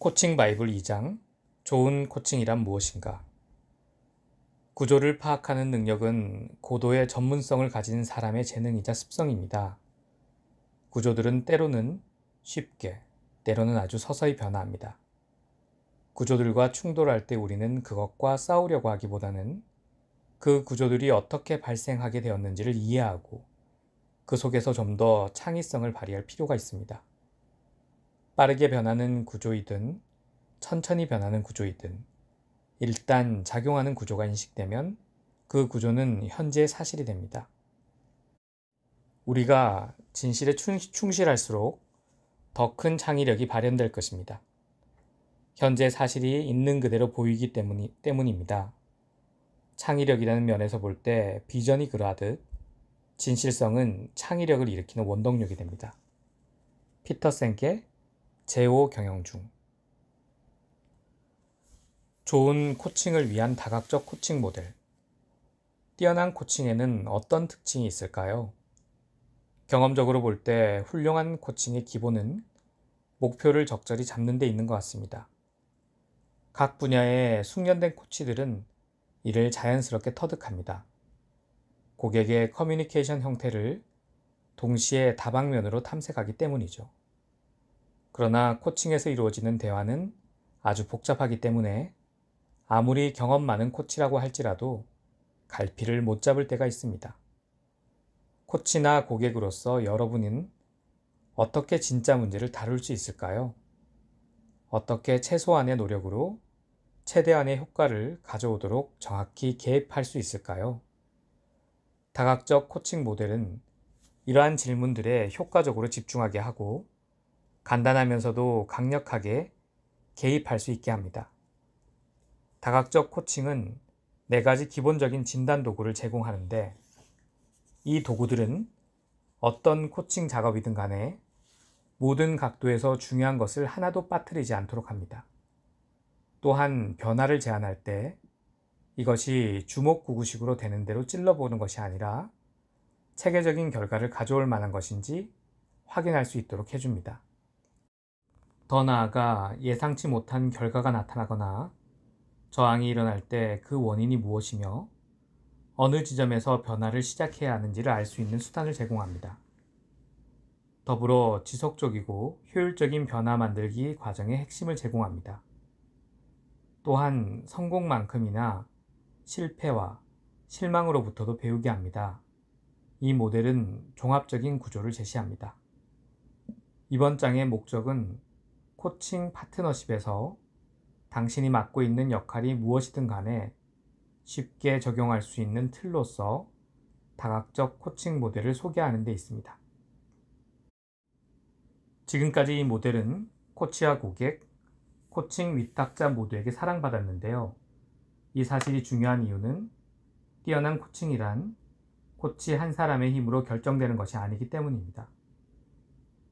코칭 바이블 2장 좋은 코칭이란 무엇인가? 구조를 파악하는 능력은 고도의 전문성을 가진 사람의 재능이자 습성입니다. 구조들은 때로는 쉽게, 때로는 아주 서서히 변화합니다. 구조들과 충돌할 때 우리는 그것과 싸우려고 하기보다는 그 구조들이 어떻게 발생하게 되었는지를 이해하고 그 속에서 좀 더 창의성을 발휘할 필요가 있습니다. 빠르게 변하는 구조이든 천천히 변하는 구조이든 일단 작용하는 구조가 인식되면 그 구조는 현재의 사실이 됩니다. 우리가 진실에 충실할수록 더 큰 창의력이 발현될 것입니다. 현재 사실이 있는 그대로 보이기 때문입니다. 창의력이라는 면에서 볼 때 비전이 그러하듯 진실성은 창의력을 일으키는 원동력이 됩니다. 피터 생케 제5 경영중. 좋은 코칭을 위한 다각적 코칭 모델. 뛰어난 코칭에는 어떤 특징이 있을까요? 경험적으로 볼 때 훌륭한 코칭의 기본은 목표를 적절히 잡는 데 있는 것 같습니다. 각 분야의 숙련된 코치들은 이를 자연스럽게 터득합니다. 고객의 커뮤니케이션 형태를 동시에 다방면으로 탐색하기 때문이죠. 그러나 코칭에서 이루어지는 대화는 아주 복잡하기 때문에 아무리 경험 많은 코치라고 할지라도 갈피를 못 잡을 때가 있습니다. 코치나 고객으로서 여러분은 어떻게 진짜 문제를 다룰 수 있을까요? 어떻게 최소한의 노력으로 최대한의 효과를 가져오도록 정확히 개입할 수 있을까요? 다각적 코칭 모델은 이러한 질문들에 효과적으로 집중하게 하고 간단하면서도 강력하게 개입할 수 있게 합니다. 다각적 코칭은 4가지 기본적인 진단 도구를 제공하는데 이 도구들은 어떤 코칭 작업이든 간에 모든 각도에서 중요한 것을 하나도 빠뜨리지 않도록 합니다. 또한 변화를 제안할 때 이것이 주먹구구식으로 되는 대로 찔러보는 것이 아니라 체계적인 결과를 가져올 만한 것인지 확인할 수 있도록 해줍니다. 더 나아가 예상치 못한 결과가 나타나거나 저항이 일어날 때 그 원인이 무엇이며 어느 지점에서 변화를 시작해야 하는지를 알 수 있는 수단을 제공합니다. 더불어 지속적이고 효율적인 변화 만들기 과정의 핵심을 제공합니다. 또한 성공만큼이나 실패와 실망으로부터도 배우게 합니다. 이 모델은 종합적인 구조를 제시합니다. 이번 장의 목적은 코칭 파트너십에서 당신이 맡고 있는 역할이 무엇이든 간에 쉽게 적용할 수 있는 틀로서 다각적 코칭 모델을 소개하는 데 있습니다. 지금까지 이 모델은 코치와 고객, 코칭 위탁자 모두에게 사랑받았는데요. 이 사실이 중요한 이유는 뛰어난 코칭이란 코치 한 사람의 힘으로 결정되는 것이 아니기 때문입니다.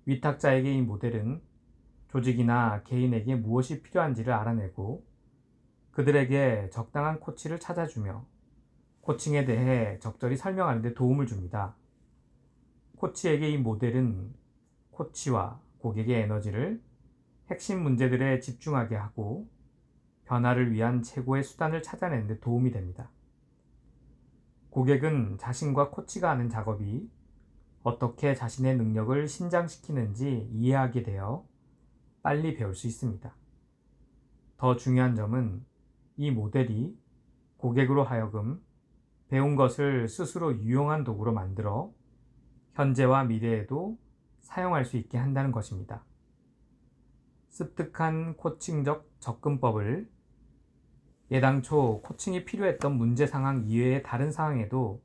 위탁자에게 이 모델은 조직이나 개인에게 무엇이 필요한지를 알아내고 그들에게 적당한 코치를 찾아주며 코칭에 대해 적절히 설명하는 데 도움을 줍니다. 코치에게 이 모델은 코치와 고객의 에너지를 핵심 문제들에 집중하게 하고 변화를 위한 최고의 수단을 찾아내는 데 도움이 됩니다. 고객은 자신과 코치가 하는 작업이 어떻게 자신의 능력을 신장시키는지 이해하게 되어 빨리 배울 수 있습니다. 더 중요한 점은 이 모델이 고객으로 하여금 배운 것을 스스로 유용한 도구로 만들어 현재와 미래에도 사용할 수 있게 한다는 것입니다. 습득한 코칭적 접근법을 예당초 코칭이 필요했던 문제 상황 이외의 다른 상황에도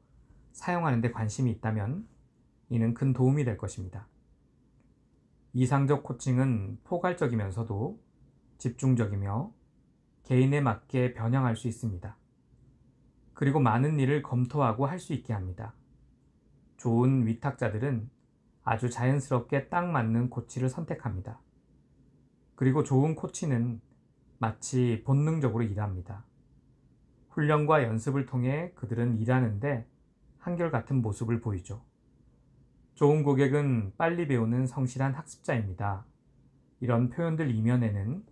사용하는 데 관심이 있다면 이는 큰 도움이 될 것입니다. 이상적 코칭은 포괄적이면서도 집중적이며 개인에 맞게 변형할 수 있습니다. 그리고 많은 일을 검토하고 할 수 있게 합니다. 좋은 위탁자들은 아주 자연스럽게 딱 맞는 코치를 선택합니다. 그리고 좋은 코치는 마치 본능적으로 일합니다. 훈련과 연습을 통해 그들은 일하는데 한결같은 모습을 보이죠. 좋은 고객은 빨리 배우는 성실한 학습자입니다. 이런 표현들 이면에는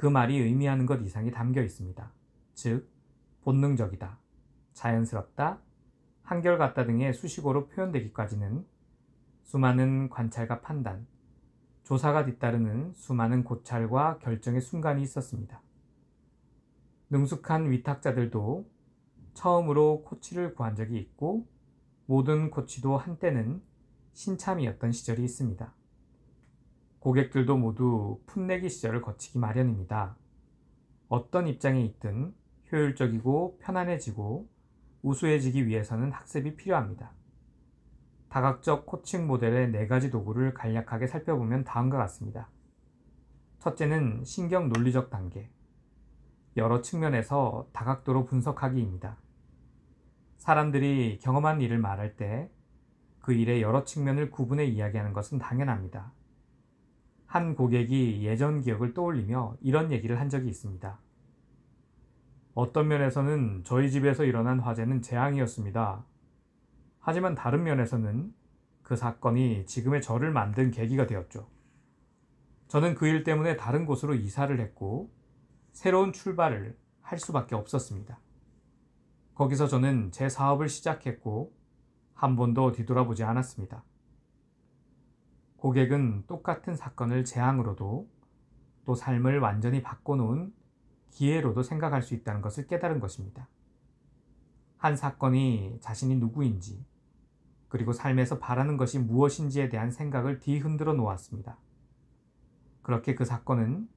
그 말이 의미하는 것 이상이 담겨 있습니다. 즉, 본능적이다, 자연스럽다, 한결같다 등의 수식어로 표현되기까지는 수많은 관찰과 판단, 조사가 뒤따르는 수많은 고찰과 결정의 순간이 있었습니다. 능숙한 위탁자들도 처음으로 코치를 구한 적이 있고 모든 코치도 한때는 신참이었던 시절이 있습니다. 고객들도 모두 풋내기 시절을 거치기 마련입니다. 어떤 입장에 있든 효율적이고 편안해지고 우수해지기 위해서는 학습이 필요합니다. 다각적 코칭 모델의 4가지 도구를 간략하게 살펴보면 다음과 같습니다. 첫째는 신경 논리적 단계, 여러 측면에서 다각도로 분석하기입니다. 사람들이 경험한 일을 말할 때 그 일의 여러 측면을 구분해 이야기하는 것은 당연합니다. 한 고객이 예전 기억을 떠올리며 이런 얘기를 한 적이 있습니다. 어떤 면에서는 저희 집에서 일어난 화재는 재앙이었습니다. 하지만 다른 면에서는 그 사건이 지금의 저를 만든 계기가 되었죠. 저는 그 일 때문에 다른 곳으로 이사를 했고 새로운 출발을 할 수밖에 없었습니다. 거기서 저는 제 사업을 시작했고 한 번도 뒤돌아보지 않았습니다. 고객은 똑같은 사건을 재앙으로도 또 삶을 완전히 바꿔놓은 기회로도 생각할 수 있다는 것을 깨달은 것입니다. 한 사건이 자신이 누구인지 그리고 삶에서 바라는 것이 무엇인지에 대한 생각을 뒤흔들어 놓았습니다. 그렇게 그 사건은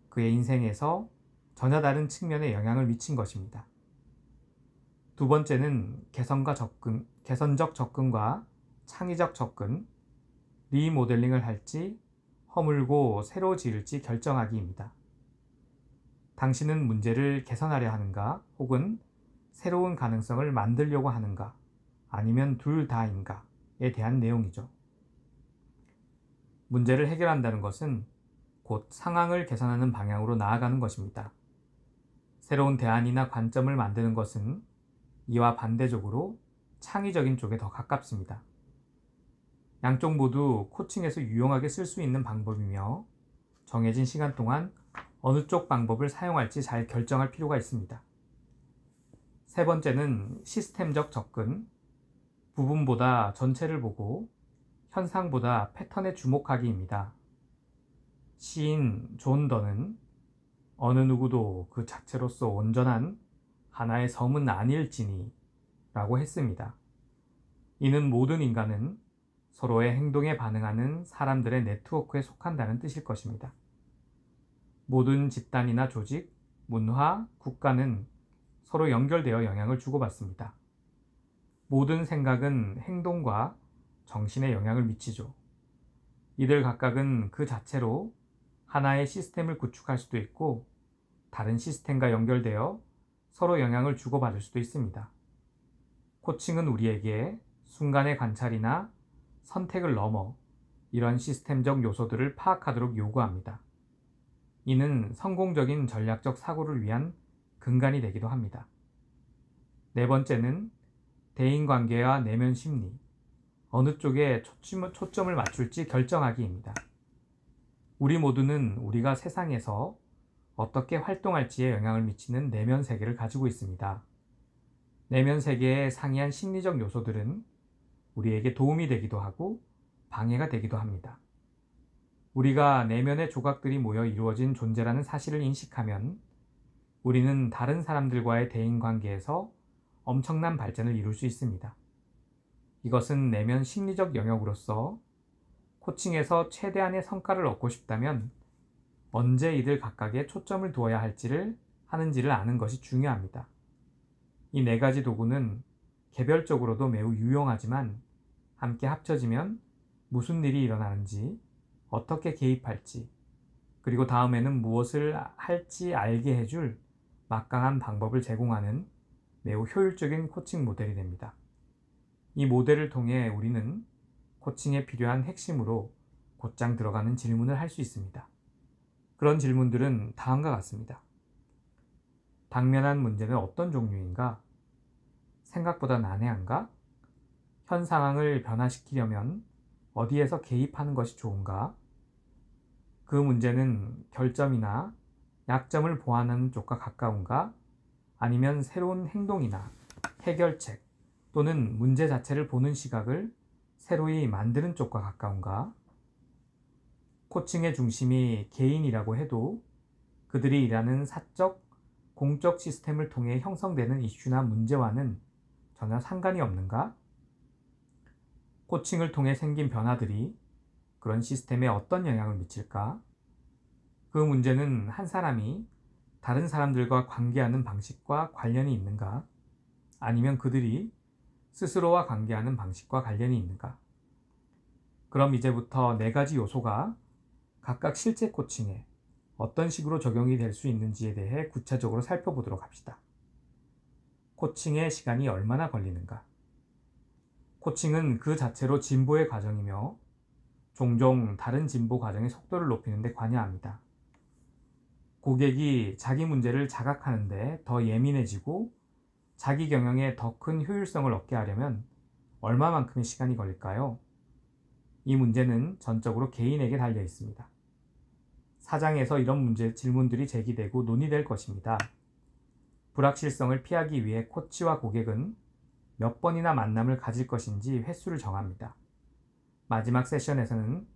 그의 인생에서 전혀 다른 측면에 영향을 미친 것입니다. 두 번째는 개선적 접근과 창의적 접근, 리모델링을 할지 허물고 새로 지을지 결정하기입니다. 당신은 문제를 개선하려 하는가 혹은 새로운 가능성을 만들려고 하는가 아니면 둘 다인가에 대한 내용이죠. 문제를 해결한다는 것은 곧 상황을 개선하는 방향으로 나아가는 것입니다. 새로운 대안이나 관점을 만드는 것은 이와 반대적으로 창의적인 쪽에 더 가깝습니다. 양쪽 모두 코칭에서 유용하게 쓸 수 있는 방법이며 정해진 시간 동안 어느 쪽 방법을 사용할지 잘 결정할 필요가 있습니다. 세 번째는 시스템적 접근, 부분보다 전체를 보고 현상보다 패턴에 주목하기입니다. 시인 존 던은 어느 누구도 그 자체로서 온전한 하나의 섬은 아닐지니 라고 했습니다. 이는 모든 인간은 서로의 행동에 반응하는 사람들의 네트워크에 속한다는 뜻일 것입니다. 모든 집단이나 조직, 문화, 국가는 서로 연결되어 영향을 주고받습니다. 모든 생각은 행동과 정신에 영향을 미치죠. 이들 각각은 그 자체로 하나의 시스템을 구축할 수도 있고 다른 시스템과 연결되어 서로 영향을 주고받을 수도 있습니다. 코칭은 우리에게 순간의 관찰이나 선택을 넘어 이런 시스템적 요소들을 파악하도록 요구합니다. 이는 성공적인 전략적 사고를 위한 근간이 되기도 합니다. 네 번째는 대인관계와 내면 심리, 어느 쪽에 초점을 맞출지 결정하기입니다. 우리 모두는 우리가 세상에서 어떻게 활동할지에 영향을 미치는 내면 세계를 가지고 있습니다. 내면 세계에 상이한 심리적 요소들은 우리에게 도움이 되기도 하고 방해가 되기도 합니다. 우리가 내면의 조각들이 모여 이루어진 존재라는 사실을 인식하면 우리는 다른 사람들과의 대인관계에서 엄청난 발전을 이룰 수 있습니다. 이것은 내면 심리적 영역으로서 코칭에서 최대한의 성과를 얻고 싶다면 언제 이들 각각에 초점을 두어야 하는지를 아는 것이 중요합니다. 이 4가지 도구는 개별적으로도 매우 유용하지만 함께 합쳐지면 무슨 일이 일어나는지, 어떻게 개입할지, 그리고 다음에는 무엇을 할지 알게 해줄 막강한 방법을 제공하는 매우 효율적인 코칭 모델이 됩니다. 이 모델을 통해 우리는 코칭에 필요한 핵심으로 곧장 들어가는 질문을 할 수 있습니다. 그런 질문들은 다음과 같습니다. 당면한 문제는 어떤 종류인가? 생각보다 난해한가? 현 상황을 변화시키려면 어디에서 개입하는 것이 좋은가? 그 문제는 결점이나 약점을 보완하는 쪽과 가까운가? 아니면 새로운 행동이나 해결책 또는 문제 자체를 보는 시각을 새로이 만드는 쪽과 가까운가? 코칭의 중심이 개인이라고 해도 그들이 일하는 사적, 공적 시스템을 통해 형성되는 이슈나 문제와는 전혀 상관이 없는가? 코칭을 통해 생긴 변화들이 그런 시스템에 어떤 영향을 미칠까? 그 문제는 한 사람이 다른 사람들과 관계하는 방식과 관련이 있는가? 아니면 그들이 스스로와 관계하는 방식과 관련이 있는가? 그럼 이제부터 네 가지 요소가 각각 실제 코칭에 어떤 식으로 적용이 될 수 있는지에 대해 구체적으로 살펴보도록 합시다. 코칭의 시간이 얼마나 걸리는가? 코칭은 그 자체로 진보의 과정이며 종종 다른 진보 과정의 속도를 높이는 데 관여합니다. 고객이 자기 문제를 자각하는데 더 예민해지고 자기 경영에 더 큰 효율성을 얻게 하려면 얼마만큼의 시간이 걸릴까요? 이 문제는 전적으로 개인에게 달려 있습니다. 사장에서 이런 질문들이 제기되고 논의될 것입니다. 불확실성을 피하기 위해 코치와 고객은 몇 번이나 만남을 가질 것인지 횟수를 정합니다. 마지막 세션에서는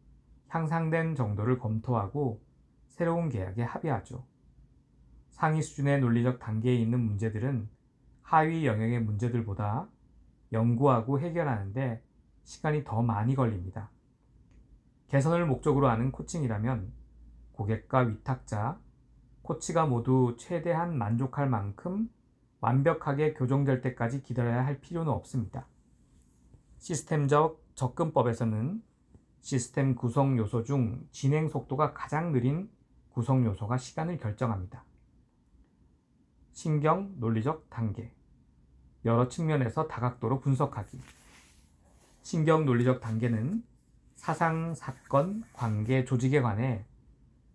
향상된 정도를 검토하고 새로운 계약에 합의하죠. 상위 수준의 논리적 단계에 있는 문제들은 하위 영역의 문제들보다 연구하고 해결하는데 시간이 더 많이 걸립니다. 개선을 목적으로 하는 코칭이라면 고객과 위탁자, 코치가 모두 최대한 만족할 만큼 완벽하게 교정될 때까지 기다려야 할 필요는 없습니다. 시스템적 접근법에서는 시스템 구성 요소 중 진행 속도가 가장 느린 구성 요소가 시간을 결정합니다. 신경 논리적 단계. 여러 측면에서 다각도로 분석하기. 신경 논리적 단계는 사상, 사건, 관계, 조직에 관해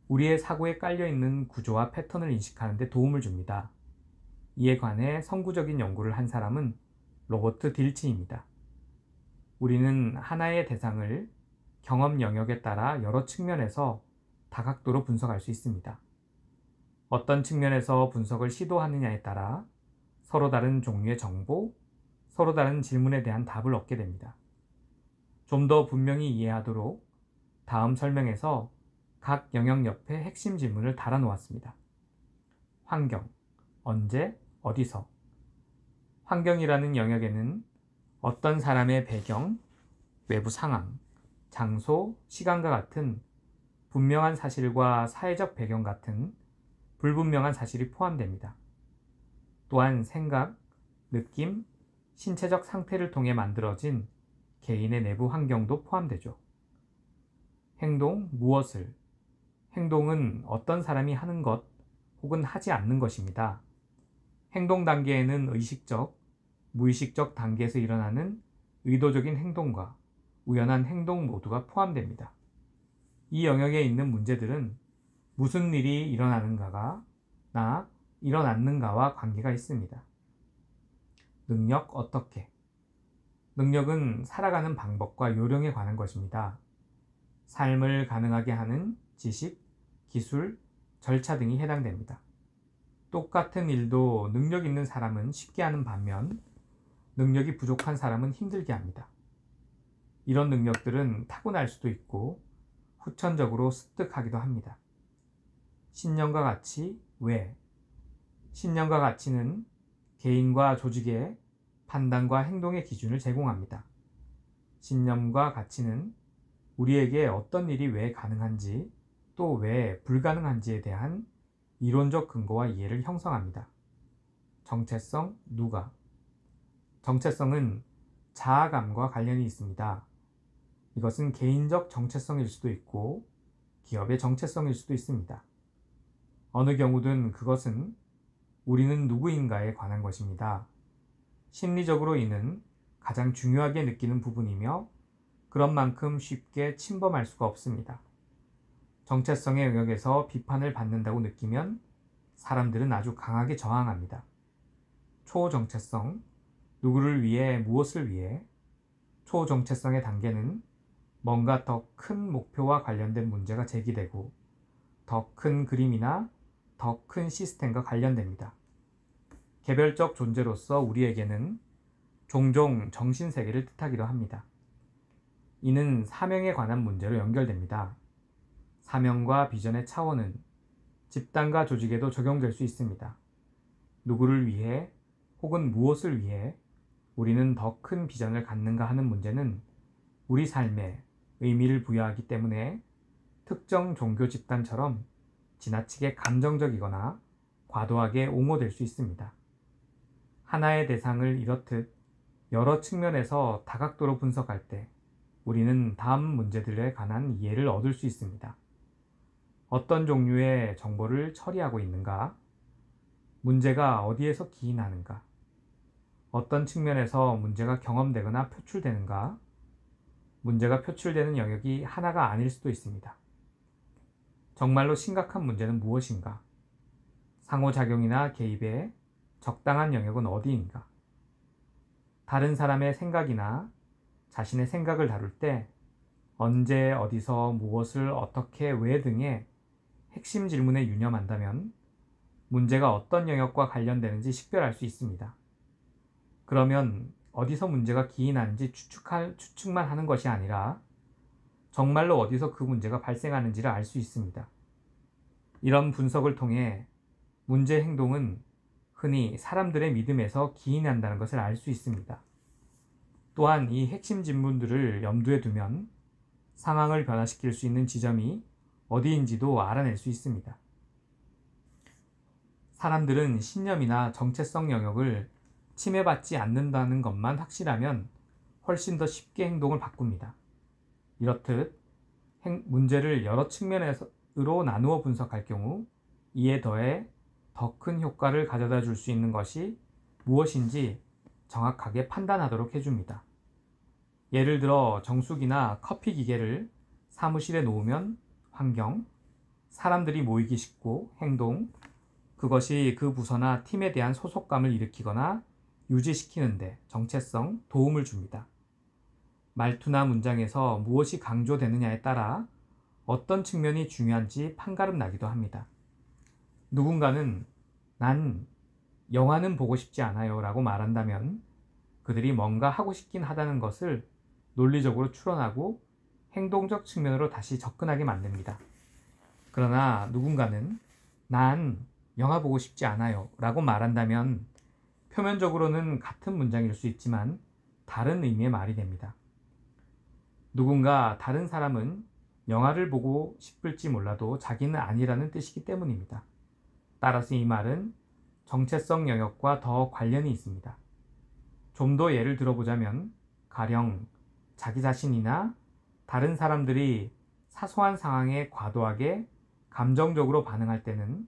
우리의 사고에 깔려있는 구조와 패턴을 인식하는 데 도움을 줍니다. 이에 관해 선구적인 연구를 한 사람은 로버트 딜치입니다. 우리는 하나의 대상을 경험 영역에 따라 여러 측면에서 다각도로 분석할 수 있습니다. 어떤 측면에서 분석을 시도하느냐에 따라 서로 다른 종류의 정보, 서로 다른 질문에 대한 답을 얻게 됩니다. 좀 더 분명히 이해하도록 다음 설명에서 각 영역 옆에 핵심 질문을 달아놓았습니다. 환경, 언제, 어디서. 환경이라는 영역에는 어떤 사람의 배경, 외부 상황, 장소, 시간과 같은 분명한 사실과 사회적 배경 같은 불분명한 사실이 포함됩니다. 또한 생각, 느낌, 신체적 상태를 통해 만들어진 개인의 내부 환경도 포함되죠. 행동, 무엇을. 행동은 어떤 사람이 하는 것 혹은 하지 않는 것입니다. 행동 단계에는 의식적, 무의식적 단계에서 일어나는 의도적인 행동과 우연한 행동 모두가 포함됩니다. 이 영역에 있는 문제들은 무슨 일이 일어나는가와 일어났는가와 관계가 있습니다. 능력 어떻게? 능력은 살아가는 방법과 요령에 관한 것입니다. 삶을 가능하게 하는 지식, 기술, 절차 등이 해당됩니다. 똑같은 일도 능력 있는 사람은 쉽게 하는 반면 능력이 부족한 사람은 힘들게 합니다. 이런 능력들은 타고날 수도 있고 후천적으로 습득하기도 합니다. 신념과 가치, 왜? 신념과 가치는 개인과 조직의 판단과 행동의 기준을 제공합니다. 신념과 가치는 우리에게 어떤 일이 왜 가능한지 또 왜 불가능한지에 대한 이론적 근거와 이해를 형성합니다. 정체성, 누가? 정체성은 자아감과 관련이 있습니다. 이것은 개인적 정체성일 수도 있고 기업의 정체성일 수도 있습니다. 어느 경우든 그것은 우리는 누구인가에 관한 것입니다. 심리적으로 이는 가장 중요하게 느끼는 부분이며 그런 만큼 쉽게 침범할 수가 없습니다. 정체성의 영역에서 비판을 받는다고 느끼면 사람들은 아주 강하게 저항합니다. 초정체성, 누구를 위해 무엇을 위해? 초정체성의 단계는 뭔가 더 큰 목표와 관련된 문제가 제기되고 더 큰 그림이나 더 큰 시스템과 관련됩니다. 개별적 존재로서 우리에게는 종종 정신세계를 뜻하기도 합니다. 이는 사명에 관한 문제로 연결됩니다. 사명과 비전의 차원은 집단과 조직에도 적용될 수 있습니다. 누구를 위해 혹은 무엇을 위해 우리는 더 큰 비전을 갖는가 하는 문제는 우리 삶에 의미를 부여하기 때문에 특정 종교 집단처럼 지나치게 감정적이거나 과도하게 옹호될 수 있습니다. 하나의 대상을 이렇듯 여러 측면에서 다각도로 분석할 때 우리는 다음 문제들에 관한 이해를 얻을 수 있습니다. 어떤 종류의 정보를 처리하고 있는가? 문제가 어디에서 기인하는가? 어떤 측면에서 문제가 경험되거나 표출되는가? 문제가 표출되는 영역이 하나가 아닐 수도 있습니다. 정말로 심각한 문제는 무엇인가? 상호작용이나 개입의 적당한 영역은 어디인가? 다른 사람의 생각이나 자신의 생각을 다룰 때 언제, 어디서, 무엇을, 어떻게, 왜 등의 핵심 질문에 유념한다면 문제가 어떤 영역과 관련되는지 식별할 수 있습니다. 그러면 어디서 문제가 기인하는지 추측만 하는 것이 아니라 정말로 어디서 그 문제가 발생하는지를 알 수 있습니다. 이런 분석을 통해 문제 행동은 흔히 사람들의 믿음에서 기인한다는 것을 알 수 있습니다. 또한 이 핵심 질문들을 염두에 두면 상황을 변화시킬 수 있는 지점이 어디인지도 알아낼 수 있습니다. 사람들은 신념이나 정체성 영역을 침해받지 않는다는 것만 확실하면 훨씬 더 쉽게 행동을 바꿉니다. 이렇듯 문제를 여러 측면으로 나누어 분석할 경우 이에 더해 더 큰 효과를 가져다 줄 수 있는 것이 무엇인지 정확하게 판단하도록 해줍니다. 예를 들어 정수기나 커피 기계를 사무실에 놓으면 환경, 사람들이 모이기 쉽고 행동, 그것이 그 부서나 팀에 대한 소속감을 일으키거나 유지시키는데 정체성, 도움을 줍니다. 말투나 문장에서 무엇이 강조되느냐에 따라 어떤 측면이 중요한지 판가름 나기도 합니다. 누군가는 난 영화는 보고 싶지 않아요 라고 말한다면 그들이 뭔가 하고 싶긴 하다는 것을 논리적으로 추론하고 행동적 측면으로 다시 접근하게 만듭니다. 그러나 누군가는 난 영화 보고 싶지 않아요 라고 말한다면 표면적으로는 같은 문장일 수 있지만 다른 의미의 말이 됩니다. 누군가 다른 사람은 영화를 보고 싶을지 몰라도 자기는 아니라는 뜻이기 때문입니다. 따라서 이 말은 정체성 영역과 더 관련이 있습니다. 좀 더 예를 들어보자면 가령 자기 자신이나 다른 사람들이 사소한 상황에 과도하게 감정적으로 반응할 때는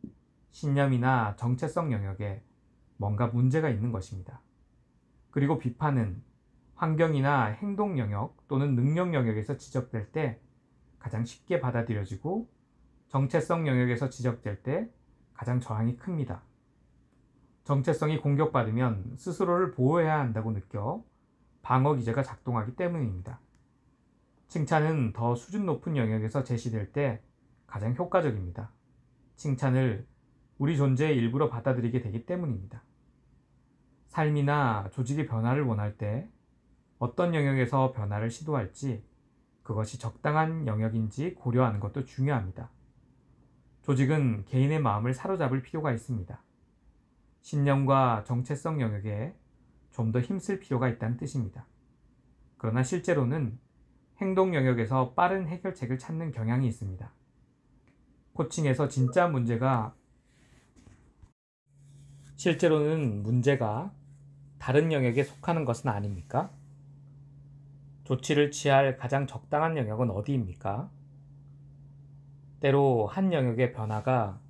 신념이나 정체성 영역에 뭔가 문제가 있는 것입니다. 그리고 비판은 환경이나 행동 영역 또는 능력 영역에서 지적될 때 가장 쉽게 받아들여지고 정체성 영역에서 지적될 때 가장 저항이 큽니다. 정체성이 공격받으면 스스로를 보호해야 한다고 느껴 방어 기제가 작동하기 때문입니다. 칭찬은 더 수준 높은 영역에서 제시될 때 가장 효과적입니다. 칭찬을 우리 존재의 일부로 받아들이게 되기 때문입니다. 삶이나 조직의 변화를 원할 때 어떤 영역에서 변화를 시도할지 그것이 적당한 영역인지 고려하는 것도 중요합니다. 조직은 개인의 마음을 사로잡을 필요가 있습니다. 신념과 정체성 영역에 좀 더 힘쓸 필요가 있다는 뜻입니다. 그러나 실제로는 행동 영역에서 빠른 해결책을 찾는 경향이 있습니다. 코칭에서 실제로는 문제가 다른 영역에 속하는 것은 아닙니까? 조치를 취할 가장 적당한 영역은 어디입니까? 때로 한 영역의 변화가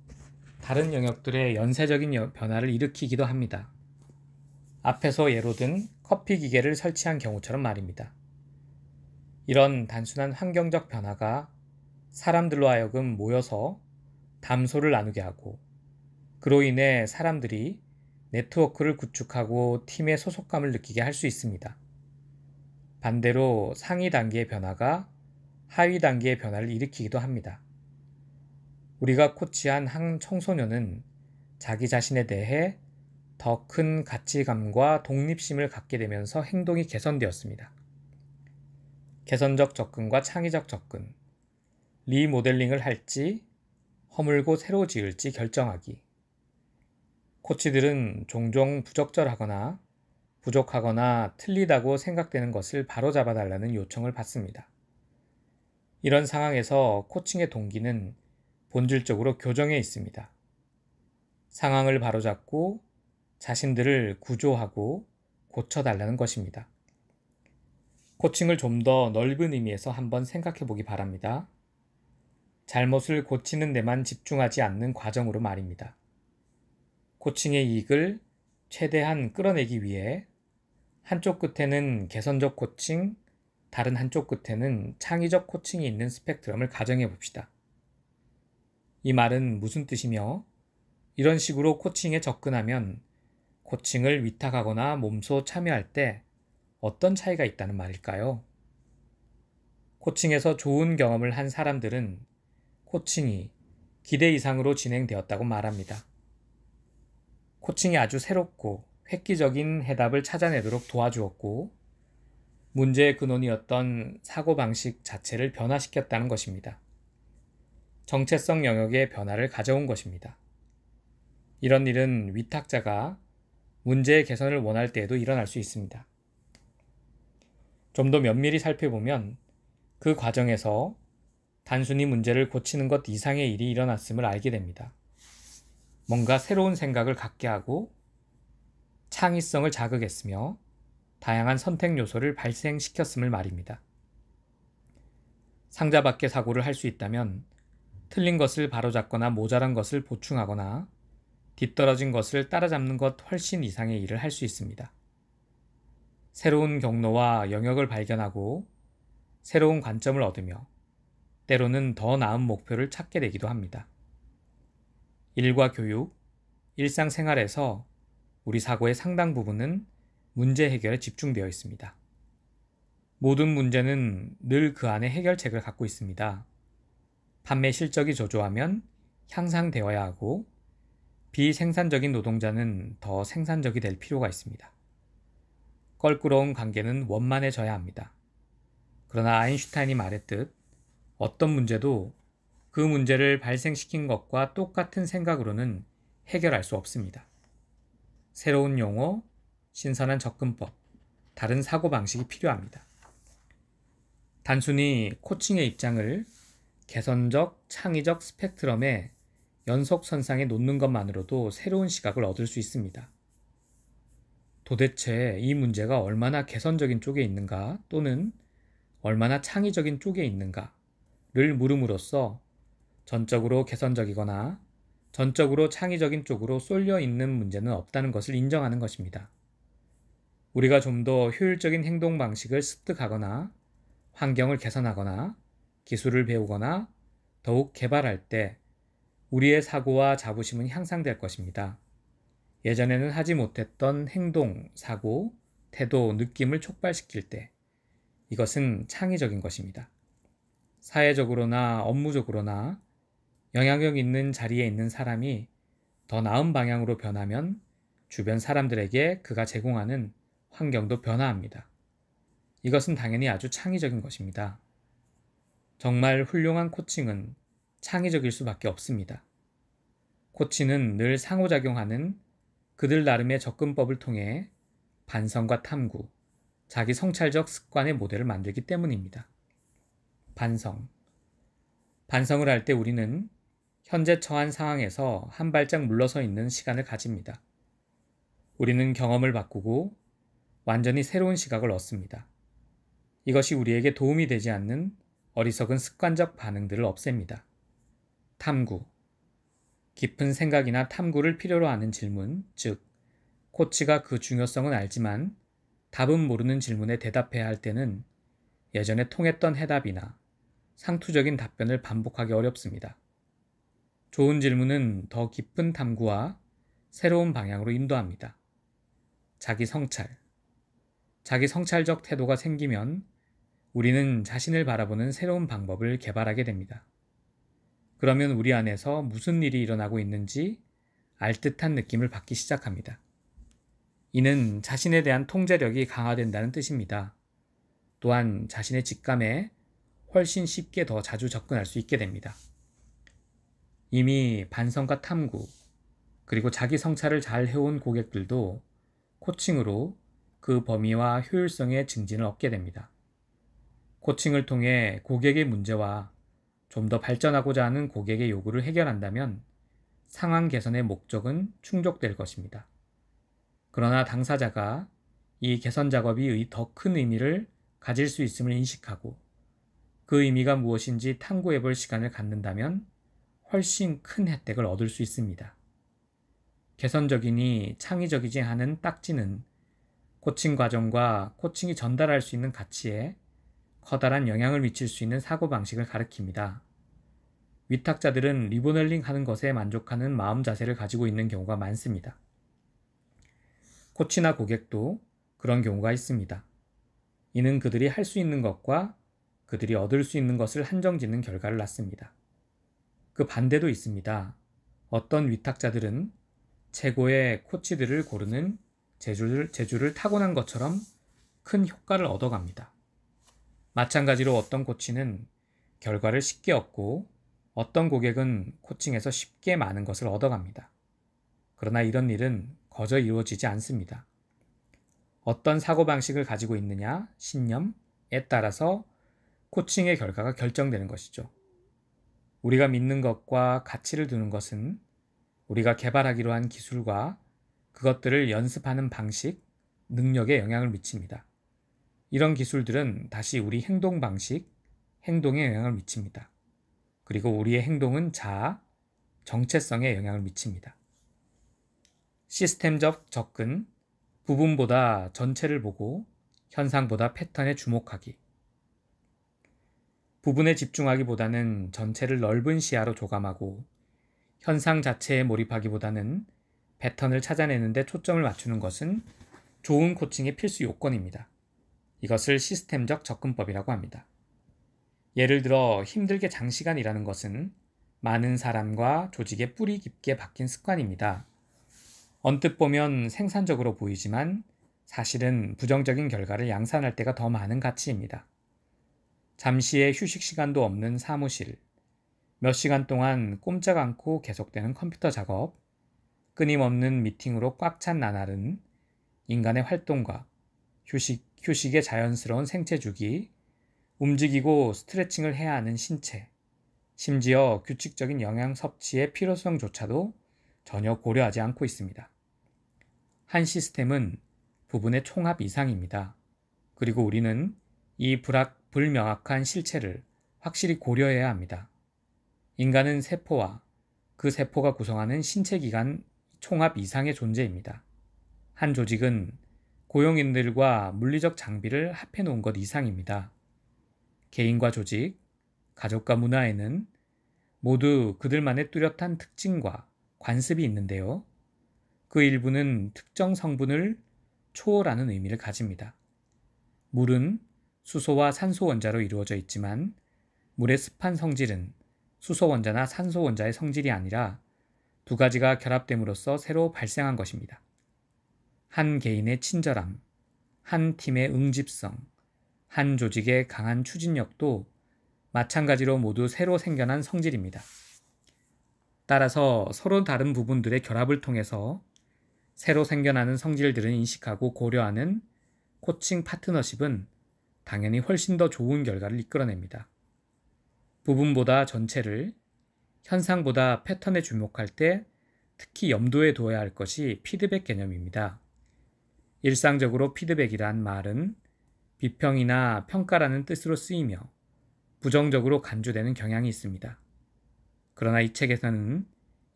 다른 영역들의 연쇄적인 변화를 일으키기도 합니다. 앞에서 예로 든 커피 기계를 설치한 경우처럼 말입니다. 이런 단순한 환경적 변화가 사람들로 하여금 모여서 담소를 나누게 하고 그로 인해 사람들이 네트워크를 구축하고 팀의 소속감을 느끼게 할 수 있습니다. 반대로 상위 단계의 변화가 하위 단계의 변화를 일으키기도 합니다. 우리가 코치한 한 청소년은 자기 자신에 대해 더 큰 가치감과 독립심을 갖게 되면서 행동이 개선되었습니다. 개선적 접근과 창의적 접근, 리모델링을 할지 허물고 새로 지을지 결정하기. 코치들은 종종 부적절하거나 부족하거나 틀리다고 생각되는 것을 바로잡아 달라는 요청을 받습니다. 이런 상황에서 코칭의 동기는 본질적으로 교정에 있습니다. 상황을 바로잡고 자신들을 구조하고 고쳐달라는 것입니다. 코칭을 좀 더 넓은 의미에서 한번 생각해 보기 바랍니다. 잘못을 고치는 데만 집중하지 않는 과정으로 말입니다. 코칭의 이익을 최대한 끌어내기 위해 한쪽 끝에는 개선적 코칭, 다른 한쪽 끝에는 창의적 코칭이 있는 스펙트럼을 가정해 봅시다. 이 말은 무슨 뜻이며 이런 식으로 코칭에 접근하면 코칭을 위탁하거나 몸소 참여할 때 어떤 차이가 있다는 말일까요? 코칭에서 좋은 경험을 한 사람들은 코칭이 기대 이상으로 진행되었다고 말합니다. 코칭이 아주 새롭고 획기적인 해답을 찾아내도록 도와주었고 문제의 근원이었던 사고방식 자체를 변화시켰다는 것입니다. 정체성 영역의 변화를 가져온 것입니다. 이런 일은 위탁자가 문제의 개선을 원할 때에도 일어날 수 있습니다. 좀 더 면밀히 살펴보면 그 과정에서 단순히 문제를 고치는 것 이상의 일이 일어났음을 알게 됩니다. 뭔가 새로운 생각을 갖게 하고 창의성을 자극했으며 다양한 선택 요소를 발생시켰음을 말입니다. 상자 밖의 사고를 할 수 있다면 틀린 것을 바로잡거나 모자란 것을 보충하거나 뒤떨어진 것을 따라잡는 것 훨씬 이상의 일을 할 수 있습니다. 새로운 경로와 영역을 발견하고 새로운 관점을 얻으며 때로는 더 나은 목표를 찾게 되기도 합니다. 일과 교육, 일상생활에서 우리 사고의 상당 부분은 문제 해결에 집중되어 있습니다. 모든 문제는 늘 그 안에 해결책을 갖고 있습니다. 판매 실적이 저조하면 향상되어야 하고 비생산적인 노동자는 더 생산적이 될 필요가 있습니다. 껄끄러운 관계는 원만해져야 합니다. 그러나 아인슈타인이 말했듯 어떤 문제도 그 문제를 발생시킨 것과 똑같은 생각으로는 해결할 수 없습니다. 새로운 용어, 신선한 접근법, 다른 사고방식이 필요합니다. 단순히 코칭의 입장을 개선적, 창의적 스펙트럼의 연속선상에 놓는 것만으로도 새로운 시각을 얻을 수 있습니다. 도대체 이 문제가 얼마나 개선적인 쪽에 있는가 또는 얼마나 창의적인 쪽에 있는가를 물음으로써 전적으로 개선적이거나 전적으로 창의적인 쪽으로 쏠려 있는 문제는 없다는 것을 인정하는 것입니다. 우리가 좀 더 효율적인 행동 방식을 습득하거나 환경을 개선하거나 기술을 배우거나 더욱 개발할 때 우리의 사고와 자부심은 향상될 것입니다. 예전에는 하지 못했던 행동, 사고, 태도, 느낌을 촉발시킬 때 이것은 창의적인 것입니다. 사회적으로나 업무적으로나 영향력 있는 자리에 있는 사람이 더 나은 방향으로 변하면 주변 사람들에게 그가 제공하는 환경도 변화합니다. 이것은 당연히 아주 창의적인 것입니다. 정말 훌륭한 코칭은 창의적일 수밖에 없습니다. 코치는 늘 상호작용하는 그들 나름의 접근법을 통해 반성과 탐구, 자기 성찰적 습관의 모델을 만들기 때문입니다. 반성. 반성을 할 때 우리는 현재 처한 상황에서 한 발짝 물러서 있는 시간을 가집니다. 우리는 경험을 바꾸고 완전히 새로운 시각을 얻습니다. 이것이 우리에게 도움이 되지 않는 어리석은 습관적 반응들을 없앱니다. 탐구. 깊은 생각이나 탐구를 필요로 하는 질문, 즉 코치가 그 중요성은 알지만 답은 모르는 질문에 대답해야 할 때는 예전에 통했던 해답이나 상투적인 답변을 반복하기 어렵습니다. 좋은 질문은 더 깊은 탐구와 새로운 방향으로 인도합니다. 자기 성찰. 자기 성찰적 태도가 생기면 우리는 자신을 바라보는 새로운 방법을 개발하게 됩니다. 그러면 우리 안에서 무슨 일이 일어나고 있는지 알듯한 느낌을 받기 시작합니다. 이는 자신에 대한 통제력이 강화된다는 뜻입니다. 또한 자신의 직감에 훨씬 쉽게 더 자주 접근할 수 있게 됩니다. 이미 반성과 탐구, 그리고 자기 성찰을 잘 해온 고객들도 코칭으로 그 범위와 효율성의 증진을 얻게 됩니다. 코칭을 통해 고객의 문제와 좀 더 발전하고자 하는 고객의 요구를 해결한다면 상황 개선의 목적은 충족될 것입니다. 그러나 당사자가 이 개선 작업이 더 큰 의미를 가질 수 있음을 인식하고 그 의미가 무엇인지 탐구해 볼 시간을 갖는다면 훨씬 큰 혜택을 얻을 수 있습니다. 개선적이니 창의적이지 않은 딱지는 코칭 과정과 코칭이 전달할 수 있는 가치에 커다란 영향을 미칠 수 있는 사고방식을 가리킵니다. 위탁자들은 리모델링 하는 것에 만족하는 마음 자세를 가지고 있는 경우가 많습니다. 코치나 고객도 그런 경우가 있습니다. 이는 그들이 할 수 있는 것과 그들이 얻을 수 있는 것을 한정짓는 결과를 낳습니다. 그 반대도 있습니다. 어떤 위탁자들은 최고의 코치들을 고르는 재주를 타고난 것처럼 큰 효과를 얻어갑니다. 마찬가지로 어떤 코치는 결과를 쉽게 얻고 어떤 고객은 코칭에서 쉽게 많은 것을 얻어갑니다. 그러나 이런 일은 거저 이루어지지 않습니다. 어떤 사고방식을 가지고 있느냐, 신념에 따라서 코칭의 결과가 결정되는 것이죠. 우리가 믿는 것과 가치를 두는 것은 우리가 개발하기로 한 기술과 그것들을 연습하는 방식, 능력에 영향을 미칩니다. 이런 기술들은 다시 우리 행동 방식, 행동에 영향을 미칩니다. 그리고 우리의 행동은 자아, 정체성에 영향을 미칩니다. 시스템적 접근, 부분보다 전체를 보고 현상보다 패턴에 주목하기. 부분에 집중하기보다는 전체를 넓은 시야로 조감하고 현상 자체에 몰입하기보다는 패턴을 찾아내는 데 초점을 맞추는 것은 좋은 코칭의 필수 요건입니다. 이것을 시스템적 접근법이라고 합니다. 예를 들어 힘들게 장시간 일하는 것은 많은 사람과 조직에 뿌리 깊게 박힌 습관입니다. 언뜻 보면 생산적으로 보이지만 사실은 부정적인 결과를 양산할 때가 더 많은 가치입니다. 잠시의 휴식 시간도 없는 사무실, 몇 시간 동안 꼼짝 않고 계속되는 컴퓨터 작업, 끊임없는 미팅으로 꽉 찬 나날은 인간의 활동과 휴식의 자연스러운 생체 주기, 움직이고 스트레칭을 해야 하는 신체, 심지어 규칙적인 영양 섭취의 필요성조차도 전혀 고려하지 않고 있습니다. 한 시스템은 부분의 총합 이상입니다. 그리고 우리는 이 불명확한 실체를 확실히 고려해야 합니다. 인간은 세포와 그 세포가 구성하는 신체기관 총합 이상의 존재입니다. 한 조직은 고용인들과 물리적 장비를 합해 놓은 것 이상입니다. 개인과 조직, 가족과 문화에는 모두 그들만의 뚜렷한 특징과 관습이 있는데요. 그 일부는 특정 성분을 초월하는 의미를 가집니다. 물은 수소와 산소 원자로 이루어져 있지만 물의 습한 성질은 수소 원자나 산소 원자의 성질이 아니라 두 가지가 결합됨으로써 새로 발생한 것입니다. 한 개인의 친절함, 한 팀의 응집성, 한 조직의 강한 추진력도 마찬가지로 모두 새로 생겨난 성질입니다. 따라서 서로 다른 부분들의 결합을 통해서 새로 생겨나는 성질들을 인식하고 고려하는 코칭 파트너십은 당연히 훨씬 더 좋은 결과를 이끌어냅니다. 부분보다 전체를, 현상보다 패턴에 주목할 때 특히 염두에 두어야 할 것이 피드백 개념입니다. 일상적으로 피드백이란 말은 비평이나 평가라는 뜻으로 쓰이며 부정적으로 간주되는 경향이 있습니다. 그러나 이 책에서는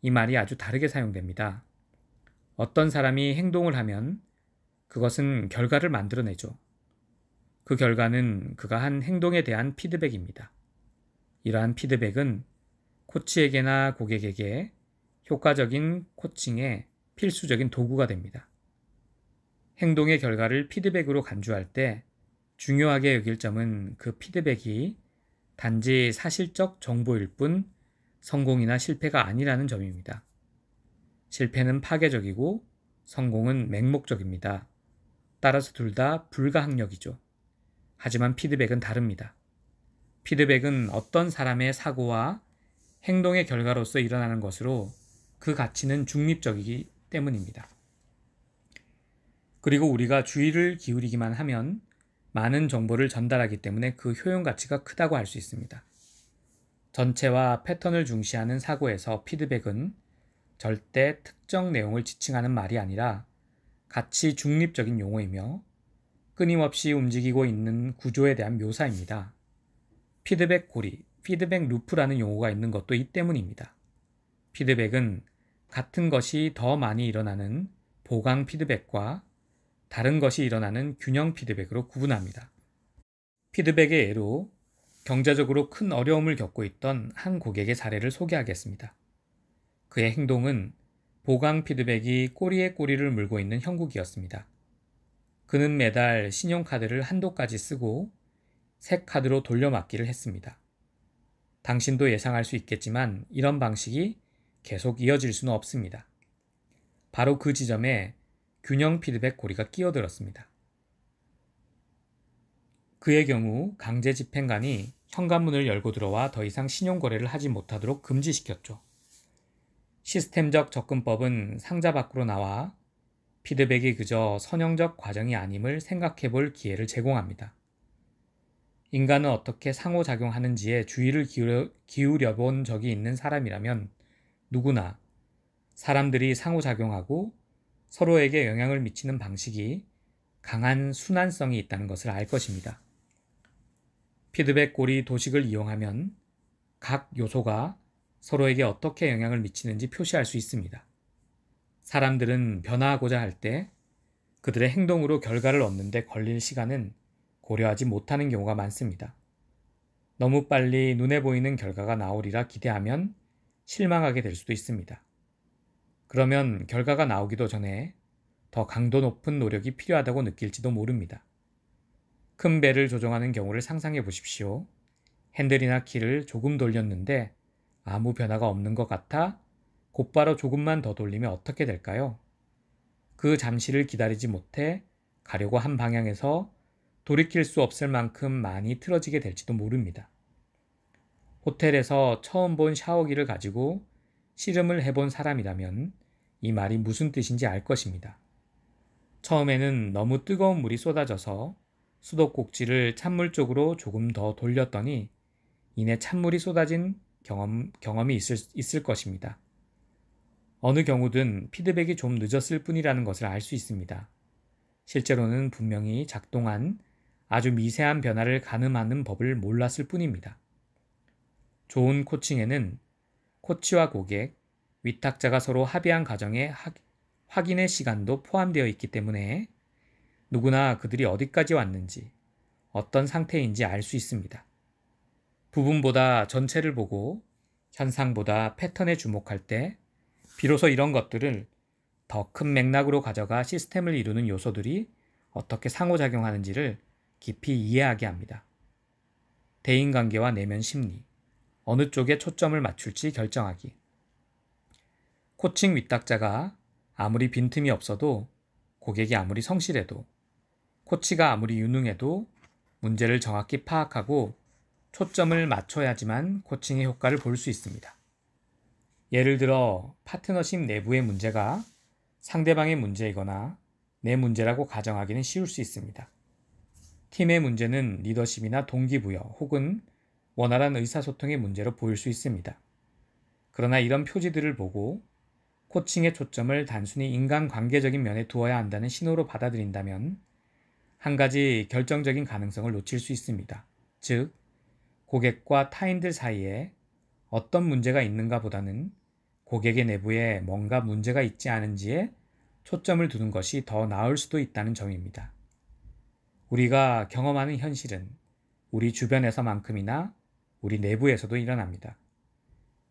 이 말이 아주 다르게 사용됩니다. 어떤 사람이 행동을 하면 그것은 결과를 만들어내죠. 그 결과는 그가 한 행동에 대한 피드백입니다. 이러한 피드백은 코치에게나 고객에게 효과적인 코칭의 필수적인 도구가 됩니다. 행동의 결과를 피드백으로 간주할 때 중요하게 여길 점은 그 피드백이 단지 사실적 정보일 뿐 성공이나 실패가 아니라는 점입니다. 실패는 파괴적이고 성공은 맹목적입니다. 따라서 둘 다 불가항력이죠. 하지만 피드백은 다릅니다. 피드백은 어떤 사람의 사고와 행동의 결과로서 일어나는 것으로 그 가치는 중립적이기 때문입니다. 그리고 우리가 주의를 기울이기만 하면 많은 정보를 전달하기 때문에 그 효용 가치가 크다고 할 수 있습니다. 전체와 패턴을 중시하는 사고에서 피드백은 절대 특정 내용을 지칭하는 말이 아니라 가치 중립적인 용어이며 끊임없이 움직이고 있는 구조에 대한 묘사입니다. 피드백 고리, 피드백 루프라는 용어가 있는 것도 이 때문입니다. 피드백은 같은 것이 더 많이 일어나는 보강 피드백과 다른 것이 일어나는 균형 피드백으로 구분합니다. 피드백의 예로 경제적으로 큰 어려움을 겪고 있던 한 고객의 사례를 소개하겠습니다. 그의 행동은 보강 피드백이 꼬리에 꼬리를 물고 있는 형국이었습니다. 그는 매달 신용카드를 한도까지 쓰고 새 카드로 돌려막기를 했습니다. 당신도 예상할 수 있겠지만 이런 방식이 계속 이어질 수는 없습니다. 바로 그 지점에 균형 피드백 고리가 끼어들었습니다. 그의 경우 강제 집행관이 현관문을 열고 들어와 더 이상 신용거래를 하지 못하도록 금지시켰죠. 시스템적 접근법은 상자 밖으로 나와 피드백이 그저 선형적 과정이 아님을 생각해 볼 기회를 제공합니다. 인간은 어떻게 상호작용하는지에 주의를 기울여 본 적이 있는 사람이라면 누구나 사람들이 상호작용하고 서로에게 영향을 미치는 방식이 강한 순환성이 있다는 것을 알 것입니다. 피드백 고리 도식을 이용하면 각 요소가 서로에게 어떻게 영향을 미치는지 표시할 수 있습니다. 사람들은 변화하고자 할 때 그들의 행동으로 결과를 얻는데 걸릴 시간은 고려하지 못하는 경우가 많습니다. 너무 빨리 눈에 보이는 결과가 나오리라 기대하면 실망하게 될 수도 있습니다. 그러면 결과가 나오기도 전에 더 강도 높은 노력이 필요하다고 느낄지도 모릅니다. 큰 배를 조종하는 경우를 상상해 보십시오. 핸들이나 키를 조금 돌렸는데 아무 변화가 없는 것 같아 곧바로 조금만 더 돌리면 어떻게 될까요? 그 잠시를 기다리지 못해 가려고 한 방향에서 돌이킬 수 없을 만큼 많이 틀어지게 될지도 모릅니다. 호텔에서 처음 본 샤워기를 가지고 씨름을 해본 사람이라면 이 말이 무슨 뜻인지 알 것입니다. 처음에는 너무 뜨거운 물이 쏟아져서 수도꼭지를 찬물 쪽으로 조금 더 돌렸더니 이내 찬물이 쏟아진 경험이 있을 것입니다. 어느 경우든 피드백이 좀 늦었을 뿐이라는 것을 알 수 있습니다. 실제로는 분명히 작동한 아주 미세한 변화를 가늠하는 법을 몰랐을 뿐입니다. 좋은 코칭에는 코치와 고객, 위탁자가 서로 합의한 과정에 확인의 시간도 포함되어 있기 때문에 누구나 그들이 어디까지 왔는지, 어떤 상태인지 알 수 있습니다. 부분보다 전체를 보고 현상보다 패턴에 주목할 때 비로소 이런 것들을 더 큰 맥락으로 가져가 시스템을 이루는 요소들이 어떻게 상호작용하는지를 깊이 이해하게 합니다. 대인관계와 내면 심리, 어느 쪽에 초점을 맞출지 결정하기. 코칭 위탁자가 아무리 빈틈이 없어도 고객이 아무리 성실해도 코치가 아무리 유능해도 문제를 정확히 파악하고 초점을 맞춰야지만 코칭의 효과를 볼 수 있습니다. 예를 들어 파트너십 내부의 문제가 상대방의 문제이거나 내 문제라고 가정하기는 쉬울 수 있습니다. 팀의 문제는 리더십이나 동기부여 혹은 원활한 의사소통의 문제로 보일 수 있습니다. 그러나 이런 표지들을 보고 코칭의 초점을 단순히 인간관계적인 면에 두어야 한다는 신호로 받아들인다면 한 가지 결정적인 가능성을 놓칠 수 있습니다. 즉, 고객과 타인들 사이에 어떤 문제가 있는가 보다는 고객의 내부에 뭔가 문제가 있지 않은지에 초점을 두는 것이 더 나을 수도 있다는 점입니다. 우리가 경험하는 현실은 우리 주변에서만큼이나 우리 내부에서도 일어납니다.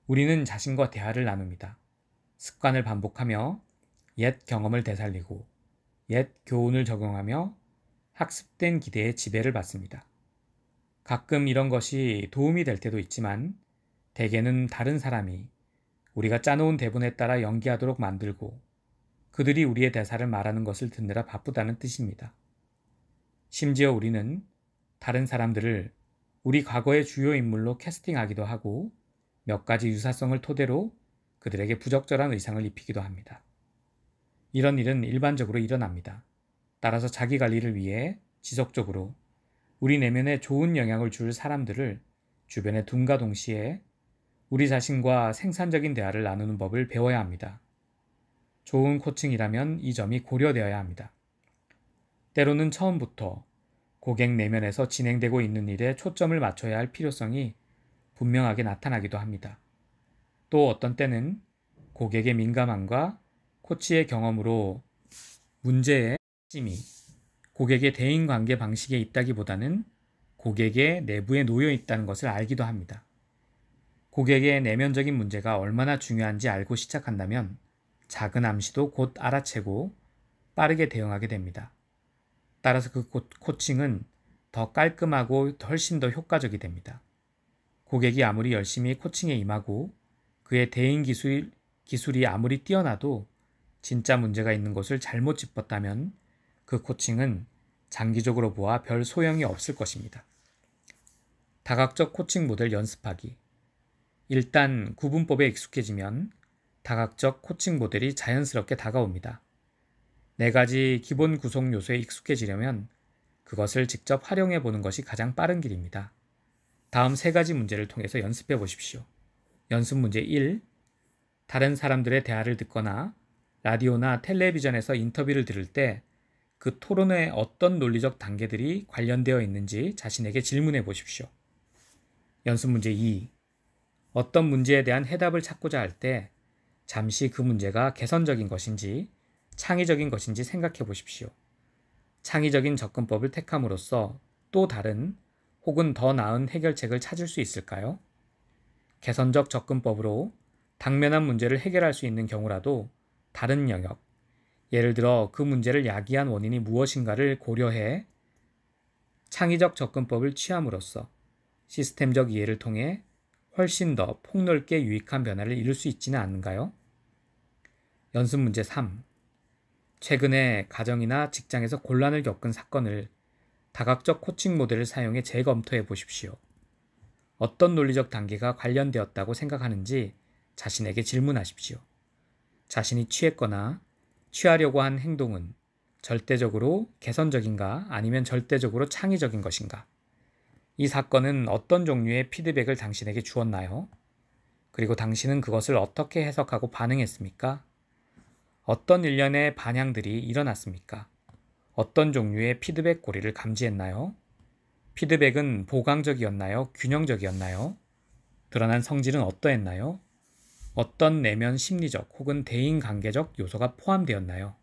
우리는 자신과 대화를 나눕니다. 습관을 반복하며 옛 경험을 되살리고 옛 교훈을 적용하며 학습된 기대에 지배를 받습니다. 가끔 이런 것이 도움이 될 때도 있지만 대개는 다른 사람이 우리가 짜놓은 대본에 따라 연기하도록 만들고 그들이 우리의 대사를 말하는 것을 듣느라 바쁘다는 뜻입니다. 심지어 우리는 다른 사람들을 우리 과거의 주요 인물로 캐스팅하기도 하고 몇 가지 유사성을 토대로 그들에게 부적절한 의상을 입히기도 합니다. 이런 일은 일반적으로 일어납니다. 따라서 자기 관리를 위해 지속적으로 우리 내면에 좋은 영향을 줄 사람들을 주변에 둔과 동시에 우리 자신과 생산적인 대화를 나누는 법을 배워야 합니다. 좋은 코칭이라면 이 점이 고려되어야 합니다. 때로는 처음부터 고객 내면에서 진행되고 있는 일에 초점을 맞춰야 할 필요성이 분명하게 나타나기도 합니다. 또 어떤 때는 고객의 민감함과 코치의 경험으로 문제의 핵심이 고객의 대인관계 방식에 있다기보다는 고객의 내부에 놓여 있다는 것을 알기도 합니다. 고객의 내면적인 문제가 얼마나 중요한지 알고 시작한다면 작은 암시도 곧 알아채고 빠르게 대응하게 됩니다. 따라서 그 코칭은 더 깔끔하고 훨씬 더 효과적이 됩니다. 고객이 아무리 열심히 코칭에 임하고 그의 대인 기술이 아무리 뛰어나도 진짜 문제가 있는 곳을 잘못 짚었다면 그 코칭은 장기적으로 보아 별 소용이 없을 것입니다. 다각적 코칭 모델 연습하기. 일단 구분법에 익숙해지면 다각적 코칭 모델이 자연스럽게 다가옵니다. 4가지 기본 구성 요소에 익숙해지려면 그것을 직접 활용해 보는 것이 가장 빠른 길입니다. 다음 3가지 문제를 통해서 연습해 보십시오. 연습 문제 1. 다른 사람들의 대화를 듣거나 라디오나 텔레비전에서 인터뷰를 들을 때 그 토론의 어떤 논리적 단계들이 관련되어 있는지 자신에게 질문해 보십시오. 연습 문제 2. 어떤 문제에 대한 해답을 찾고자 할 때 잠시 그 문제가 개선적인 것인지 창의적인 것인지 생각해 보십시오. 창의적인 접근법을 택함으로써 또 다른 혹은 더 나은 해결책을 찾을 수 있을까요? 개선적 접근법으로 당면한 문제를 해결할 수 있는 경우라도 다른 영역, 예를 들어 그 문제를 야기한 원인이 무엇인가를 고려해 창의적 접근법을 취함으로써 시스템적 이해를 통해 훨씬 더 폭넓게 유익한 변화를 이룰 수 있지는 않은가요? 연습 문제 3. 최근에 가정이나 직장에서 곤란을 겪은 사건을 다각적 코칭 모델을 사용해 재검토해 보십시오. 어떤 논리적 단계가 관련되었다고 생각하는지 자신에게 질문하십시오. 자신이 취했거나 취하려고 한 행동은 절대적으로 개선적인가 아니면 절대적으로 창의적인 것인가? 이 사건은 어떤 종류의 피드백을 당신에게 주었나요? 그리고 당신은 그것을 어떻게 해석하고 반응했습니까? 어떤 일련의 반향들이 일어났습니까? 어떤 종류의 피드백 고리를 감지했나요? 피드백은 보강적이었나요? 균형적이었나요? 드러난 성질은 어떠했나요? 어떤 내면 심리적 혹은 대인관계적 요소가 포함되었나요?